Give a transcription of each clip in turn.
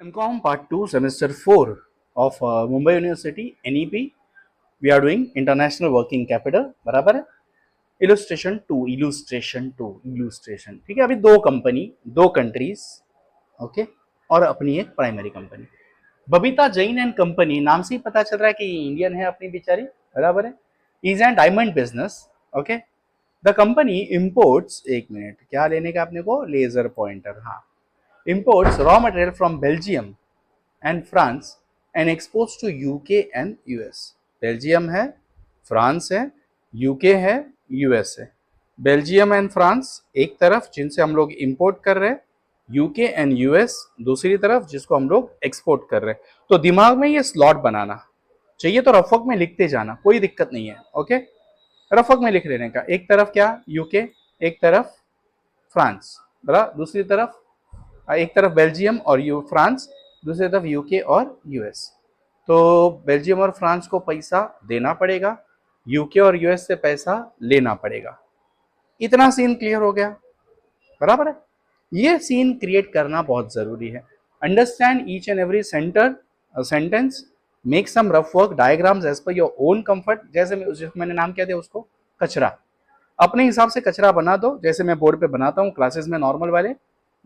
MCOM Part 2, Semester 4 of Mumbai University, NEP. We are doing International Working Capital, बराबर है. Illustration 2, ठीक है. अभी दो कंपनी, दो कंट्रीज, ओके, और अपनी एक primary company. Babita Jain and company, नाम से ही पता चल रहा है कि इंडियन है अपनी बेचारी, बराबर है. Is an diamond business, okay. The company imports, एक मिनट, क्या लेने का अपने को, लेजर पॉइंटर, हाँ. Imports raw material from Belgium and France and exports to UK and US. Belgium है, फ्रांस है, यूके है, यूएस है. बेल्जियम एंड फ्रांस एक तरफ जिनसे हम लोग इंपोर्ट कर रहे हैं, यूके एंड यूएस दूसरी तरफ जिसको हम लोग एक्सपोर्ट कर रहे हैं. तो दिमाग में ये स्लॉट बनाना चाहिए, तो रफक में लिखते जाना, कोई दिक्कत नहीं है, ओके. रफक में लिख लेने का, एक तरफ क्या यूके, एक तरफ फ्रांस, बराबर, दूसरी तरफ एक तरफ बेल्जियम और फ्रांस, दूसरी तरफ यूके और यूएस. तो बेल्जियम और फ्रांस को पैसा देना पड़ेगा, यूके और यूएस से पैसा लेना पड़ेगा. इतना सीन क्लियर हो गया, बराबर है. ये सीन क्रिएट करना बहुत जरूरी है. Understand each and every sentence, make some rough work diagrams as per your own comfort. जैसे मैंने नाम क्या दिया उसको, कचरा. अपने हिसाब से कचरा बना दो, जैसे मैं बोर्ड पे बनाता हूँ क्लासेस में नॉर्मल वाले,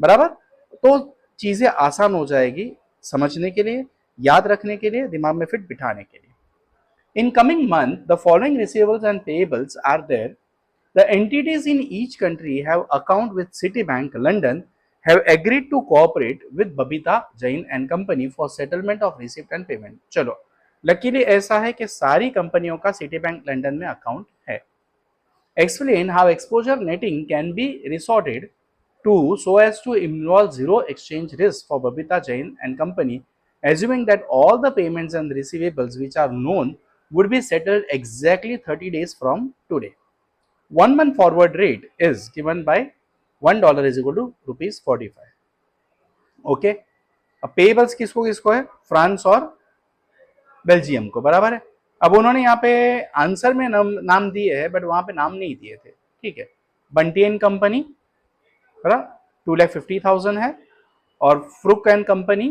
बराबर. तो चीजें आसान हो जाएगी समझने के लिए, याद रखने के लिए, दिमाग में फिट बिठाने के लिए. In coming month the following receivables and payables are there. The entities in each country have account with Citibank London have agreed to cooperate with Babita Jain and company for settlement of receipt and payment. चलो, luckily ऐसा है कि सारी कंपनियों का Citibank London में account है. Explain how exposure netting can be resorted to so as to involve zero exchange risk for Babita Jain and company, assuming that all the payments and receivables which are known would be settled exactly 30 days from today. 1 month forward rate is given by $1 is equal to ₹45. Okay. अब pebbles किसको किसको है, France और Belgium को, बराबर है. अब उन्होंने यहाँ पे आंसर में नाम दिए है, बट वहां पे नाम नहीं दिए थे, ठीक है. बंटी एंड कंपनी 2,50,000 है, और फ्रुक एंड कंपनी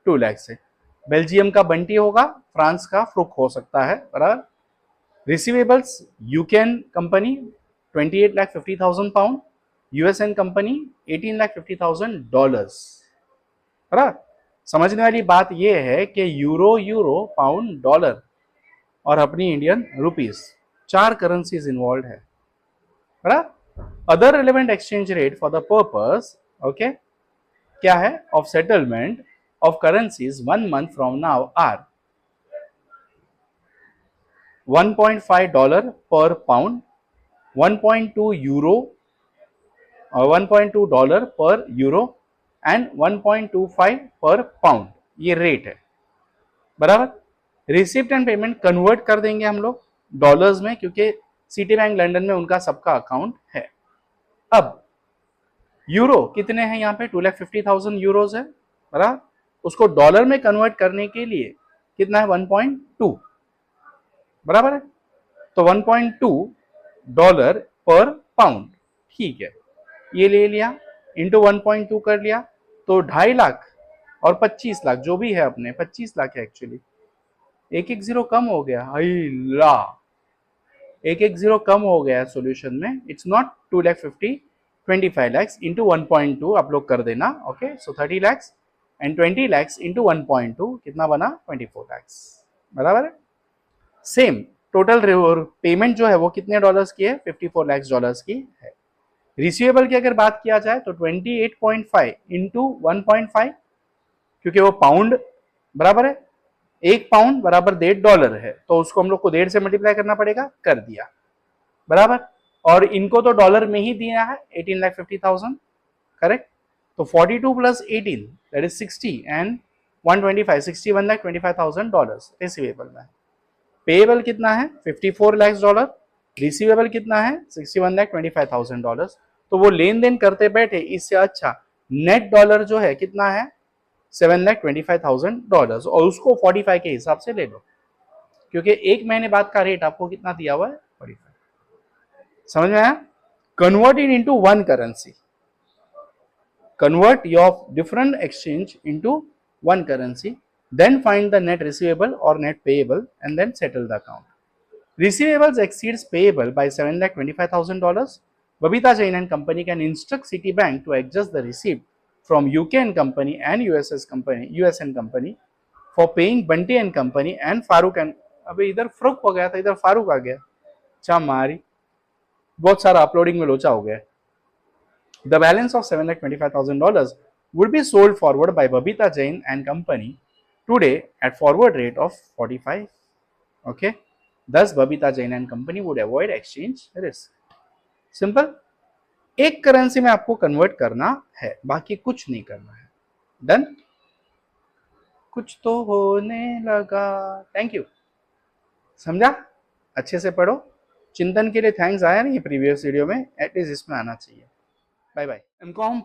2 लाख से. बेल्जियम का बंटी होगा, फ्रांस का फ्रुक हो सकता है, बराबर. रिसीवेबल्स यूकेन कंपनी 28,50,000 पाउंड, यूएसएन कंपनी $18,50,000, बराबर. समझने वाली बात यह है कि यूरो, पाउंड, डॉलर और अपनी इंडियन रुपीस, 4 करेंसीज इन्वॉल्व है, बराबर. Other relevant exchange rate for the purpose, okay, क्या है, of settlement of currencies 1 month from now are $1.5 per pound, 1.2 euro, $1.2 per euro and 1.25 per pound. ये rate है, बराबर. Receipt and payment convert कर देंगे हम लोग डॉलर्स में, क्योंकि सिटी बैंक लंदन में उनका सबका अकाउंट है. अब यूरो कितने हैं यहाँ पे, 2,50,000 यूरोज है, बराबर. उसको डॉलर में कन्वर्ट करने के लिए कितना है, 1.2, बराबर है. तो $1.2 पर पाउंड, ठीक है. ये ले लिया, इंटू 1.2 कर लिया, तो 2.5 लाख और 25 लाख जो भी है अपने, 25 लाख है एक्चुअली. एक जीरो कम हो गया, एक जीरो कम हो गया सॉल्यूशन में. इट्स नॉट 2,50,000, 25 lakhs इंटू 1.2 आप लोग कर देना, okay. So 30 lakhs and 20 lakhs into 1.2 कितना बना, 24 lakhs, बराबर है. सेम टोटल पेमेंट जो है वो कितने डॉलर्स की है, 54 lakhs डॉलर्स की है. रिसीवेबल की अगर बात किया जाए तो 28.5 इंटू 1.5, क्योंकि वो पाउंड, बराबर है. 1 पाउंड बराबर $1.5 है, तो उसको हम लोग को 1.5 से मल्टीप्लाई करना पड़ेगा, कर दिया, बराबर. और इनको तो डॉलर में ही दिया है, 18,50,000, करेक्ट. तो 42 plus 18 that is 60 and 125, $61,25,000 receivable में. पेएबल कितना है, $54 लाख. रिसीवेबल कितना है, $61,25,000. तो वो लेन देन करते बैठे, इससे अच्छा नेट डॉलर जो है कितना है, $7,25,000, और उसको 45 के हिसाब से ले लो, क्योंकि एक महीने बाद का रेट आपको कितना दिया हुआ है, 45. समझ में आया. Convert it into one currency, convert your different exchange into one currency, then find the net receivable or net payable and then settle the account. Receivables exceeds payable by $7,25,000. Babita Jain and Company can instruct Citibank to adjust the receipt from UK and Company and US and Company for paying Bunty and Company and Farooq and अबे इधर फ्रुक हो गया था, इधर फारूक आ गया, चामारी बहुत सारा uploading में लोचा हो गया. The balance of $725,000 would be sold forward by Babita Jain and Company today at forward rate of 45. Okay. Thus, Babita Jain and Company would avoid exchange risk. Simple. एक करेंसी में आपको कन्वर्ट करना है, बाकी कुछ नहीं करना है. डन. कुछ तो होने लगा. Thank you. समझा? अच्छे से पढ़ो. चिंतन के लिए थैंक्स आया नहीं प्रीवियस वीडियो में, एटलीस्ट इसमें आना चाहिए. Bye bye. इनको हम